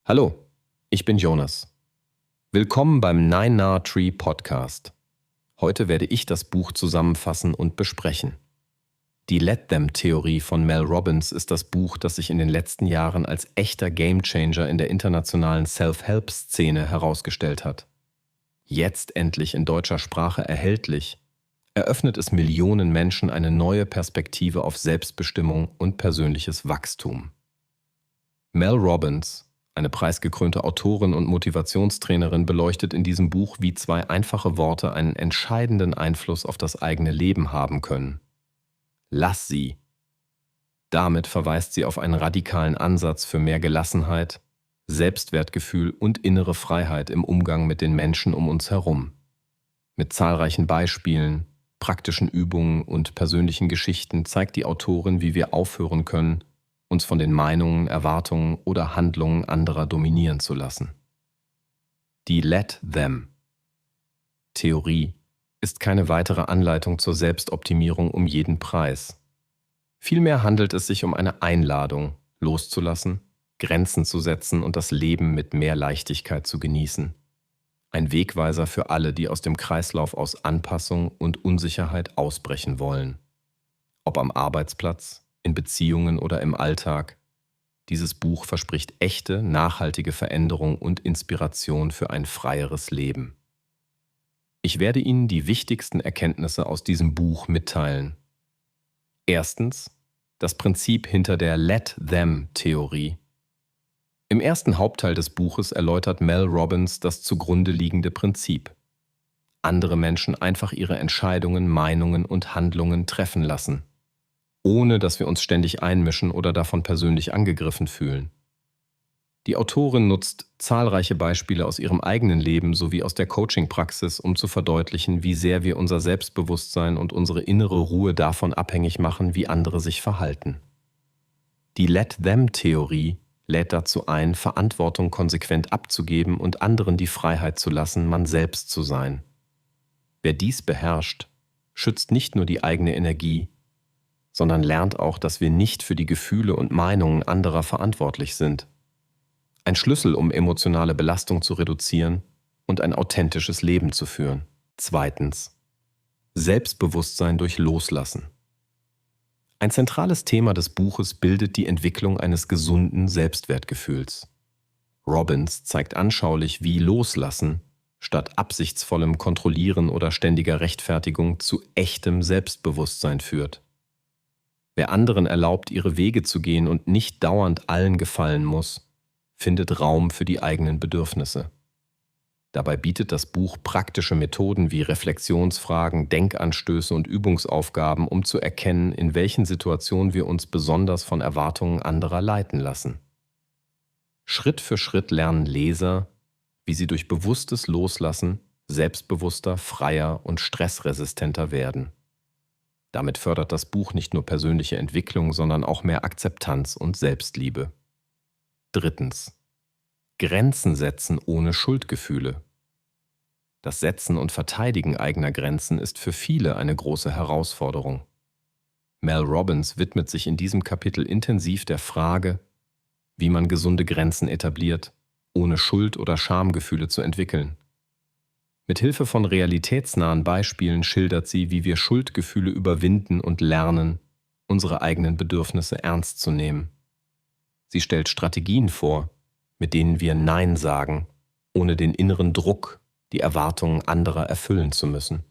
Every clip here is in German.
Hallo, ich bin Jonas. Willkommen beim Nine Nah Tree Podcast. Heute werde ich das Buch zusammenfassen und besprechen. Die Let-Them-Theorie von Mel Robbins ist das Buch, das sich in den letzten Jahren als echter Gamechanger in der internationalen Self-Help-Szene herausgestellt hat. Jetzt endlich in deutscher Sprache erhältlich, eröffnet es Millionen Menschen eine neue Perspektive auf Selbstbestimmung und persönliches Wachstum. Mel Robbins, eine preisgekrönte Autorin und Motivationstrainerin, beleuchtet in diesem Buch, wie zwei einfache Worte einen entscheidenden Einfluss auf das eigene Leben haben können. Lass sie. Damit verweist sie auf einen radikalen Ansatz für mehr Gelassenheit, Selbstwertgefühl und innere Freiheit im Umgang mit den Menschen um uns herum. Mit zahlreichen Beispielen, praktischen Übungen und persönlichen Geschichten zeigt die Autorin, wie wir aufhören können, uns von den Meinungen, Erwartungen oder Handlungen anderer dominieren zu lassen. Die Let-Them-Theorie ist keine weitere Anleitung zur Selbstoptimierung um jeden Preis. Vielmehr handelt es sich um eine Einladung, loszulassen, Grenzen zu setzen und das Leben mit mehr Leichtigkeit zu genießen. Ein Wegweiser für alle, die aus dem Kreislauf aus Anpassung und Unsicherheit ausbrechen wollen. Ob am Arbeitsplatz, in Beziehungen oder im Alltag. Dieses Buch verspricht echte, nachhaltige Veränderung und Inspiration für ein freieres Leben. Ich werde Ihnen die wichtigsten Erkenntnisse aus diesem Buch mitteilen. Erstens, das Prinzip hinter der Let-Them-Theorie. Im ersten Hauptteil des Buches erläutert Mel Robbins das zugrunde liegende Prinzip. Andere Menschen einfach ihre Entscheidungen, Meinungen und Handlungen treffen lassen, ohne dass wir uns ständig einmischen oder davon persönlich angegriffen fühlen. Die Autorin nutzt zahlreiche Beispiele aus ihrem eigenen Leben sowie aus der Coaching-Praxis, um zu verdeutlichen, wie sehr wir unser Selbstbewusstsein und unsere innere Ruhe davon abhängig machen, wie andere sich verhalten. Die Let-Them-Theorie lädt dazu ein, Verantwortung konsequent abzugeben und anderen die Freiheit zu lassen, man selbst zu sein. Wer dies beherrscht, schützt nicht nur die eigene Energie, sondern lernt auch, dass wir nicht für die Gefühle und Meinungen anderer verantwortlich sind. Ein Schlüssel, um emotionale Belastung zu reduzieren und ein authentisches Leben zu führen. Zweitens, Selbstbewusstsein durch Loslassen. Ein zentrales Thema des Buches bildet die Entwicklung eines gesunden Selbstwertgefühls. Robbins zeigt anschaulich, wie Loslassen statt absichtsvollem Kontrollieren oder ständiger Rechtfertigung zu echtem Selbstbewusstsein führt. Wer anderen erlaubt, ihre Wege zu gehen und nicht dauernd allen gefallen muss, findet Raum für die eigenen Bedürfnisse. Dabei bietet das Buch praktische Methoden wie Reflexionsfragen, Denkanstöße und Übungsaufgaben, um zu erkennen, in welchen Situationen wir uns besonders von Erwartungen anderer leiten lassen. Schritt für Schritt lernen Leser, wie sie durch bewusstes Loslassen selbstbewusster, freier und stressresistenter werden. Damit fördert das Buch nicht nur persönliche Entwicklung, sondern auch mehr Akzeptanz und Selbstliebe. Drittens. Grenzen setzen ohne Schuldgefühle. Das Setzen und Verteidigen eigener Grenzen ist für viele eine große Herausforderung. Mel Robbins widmet sich in diesem Kapitel intensiv der Frage, wie man gesunde Grenzen etabliert, ohne Schuld- oder Schamgefühle zu entwickeln. Mit Hilfe von realitätsnahen Beispielen schildert sie, wie wir Schuldgefühle überwinden und lernen, unsere eigenen Bedürfnisse ernst zu nehmen. Sie stellt Strategien vor, mit denen wir Nein sagen, ohne den inneren Druck, die Erwartungen anderer erfüllen zu müssen.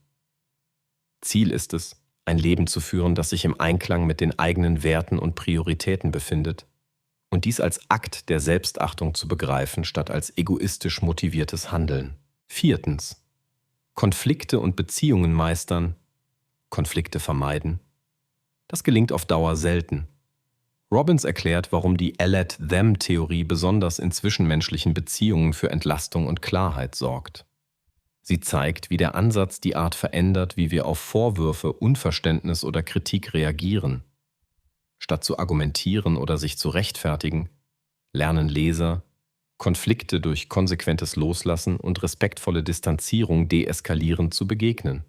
Ziel ist es, ein Leben zu führen, das sich im Einklang mit den eigenen Werten und Prioritäten befindet und dies als Akt der Selbstachtung zu begreifen, statt als egoistisch motiviertes Handeln. Viertens. Konflikte und Beziehungen meistern, Konflikte vermeiden. Das gelingt auf Dauer selten. Robbins erklärt, warum die Let-Them-Theorie besonders in zwischenmenschlichen Beziehungen für Entlastung und Klarheit sorgt. Sie zeigt, wie der Ansatz die Art verändert, wie wir auf Vorwürfe, Unverständnis oder Kritik reagieren. Statt zu argumentieren oder sich zu rechtfertigen, lernen Leser, Konflikte durch konsequentes Loslassen und respektvolle Distanzierung deeskalierend zu begegnen.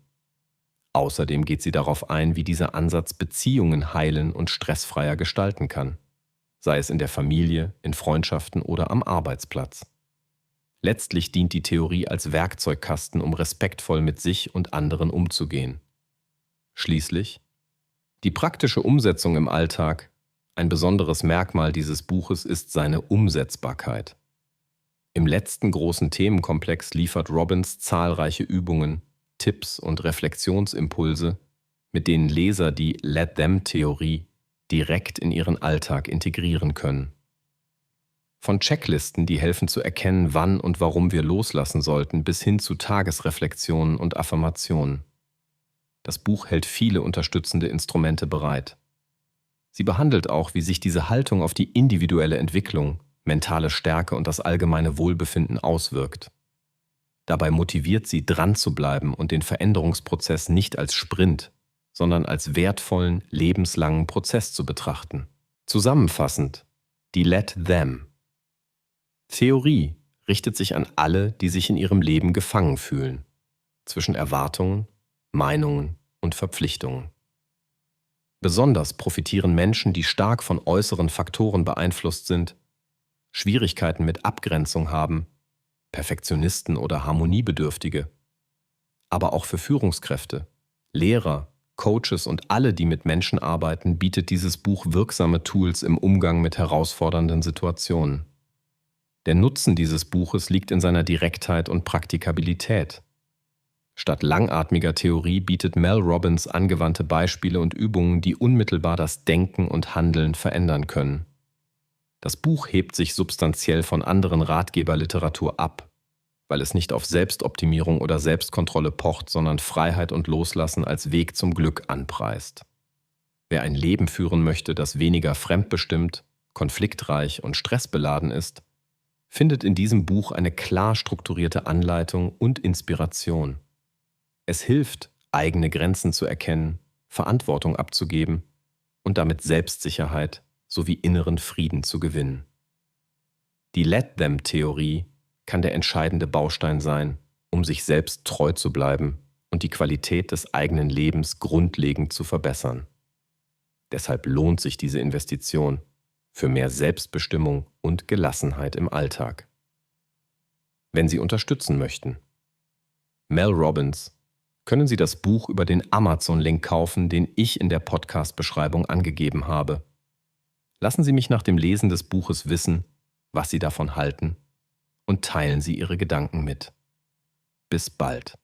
Außerdem geht sie darauf ein, wie dieser Ansatz Beziehungen heilen und stressfreier gestalten kann. sei es in der Familie, in Freundschaften oder am Arbeitsplatz. Letztlich dient die Theorie als Werkzeugkasten, um respektvoll mit sich und anderen umzugehen. Schließlich die praktische Umsetzung im Alltag. Ein besonderes Merkmal dieses Buches ist seine Umsetzbarkeit. Im letzten großen Themenkomplex liefert Robbins zahlreiche Übungen, Tipps und Reflexionsimpulse, mit denen Leser die Let-Them-Theorie direkt in ihren Alltag integrieren können. Von Checklisten, die helfen zu erkennen, wann und warum wir loslassen sollten, bis hin zu Tagesreflexionen und Affirmationen. Das Buch hält viele unterstützende Instrumente bereit. Sie behandelt auch, wie sich diese Haltung auf die individuelle Entwicklung, mentale Stärke und das allgemeine Wohlbefinden auswirkt. Dabei motiviert sie, dran zu bleiben und den Veränderungsprozess nicht als Sprint, sondern als wertvollen, lebenslangen Prozess zu betrachten. Zusammenfassend, die Let-Them. Theorie richtet sich an alle, die sich in ihrem Leben gefangen fühlen, zwischen Erwartungen, Meinungen und Verpflichtungen. Besonders profitieren Menschen, die stark von äußeren Faktoren beeinflusst sind, Schwierigkeiten mit Abgrenzung haben, Perfektionisten oder Harmoniebedürftige, aber auch für Führungskräfte, Lehrer, Coaches und alle, die mit Menschen arbeiten, bietet dieses Buch wirksame Tools im Umgang mit herausfordernden Situationen. Der Nutzen dieses Buches liegt in seiner Direktheit und Praktikabilität. Statt langatmiger Theorie bietet Mel Robbins angewandte Beispiele und Übungen, die unmittelbar das Denken und Handeln verändern können. Das Buch hebt sich substanziell von anderen Ratgeberliteratur ab, weil es nicht auf Selbstoptimierung oder Selbstkontrolle pocht, sondern Freiheit und Loslassen als Weg zum Glück anpreist. Wer ein Leben führen möchte, das weniger fremdbestimmt, konfliktreich und stressbeladen ist, findet in diesem Buch eine klar strukturierte Anleitung und Inspiration. Es hilft, eigene Grenzen zu erkennen, Verantwortung abzugeben und damit Selbstsicherheit sowie inneren Frieden zu gewinnen. Die Let-Them-Theorie kann der entscheidende Baustein sein, um sich selbst treu zu bleiben und die Qualität des eigenen Lebens grundlegend zu verbessern. Deshalb lohnt sich diese Investition für mehr Selbstbestimmung und Gelassenheit im Alltag. Wenn Sie unterstützen möchten, Mel Robbins, können Sie das Buch über den Amazon-Link kaufen, den ich in der Podcast-Beschreibung angegeben habe. Lassen Sie mich nach dem Lesen des Buches wissen, was Sie davon halten, und teilen Sie Ihre Gedanken mit. Bis bald.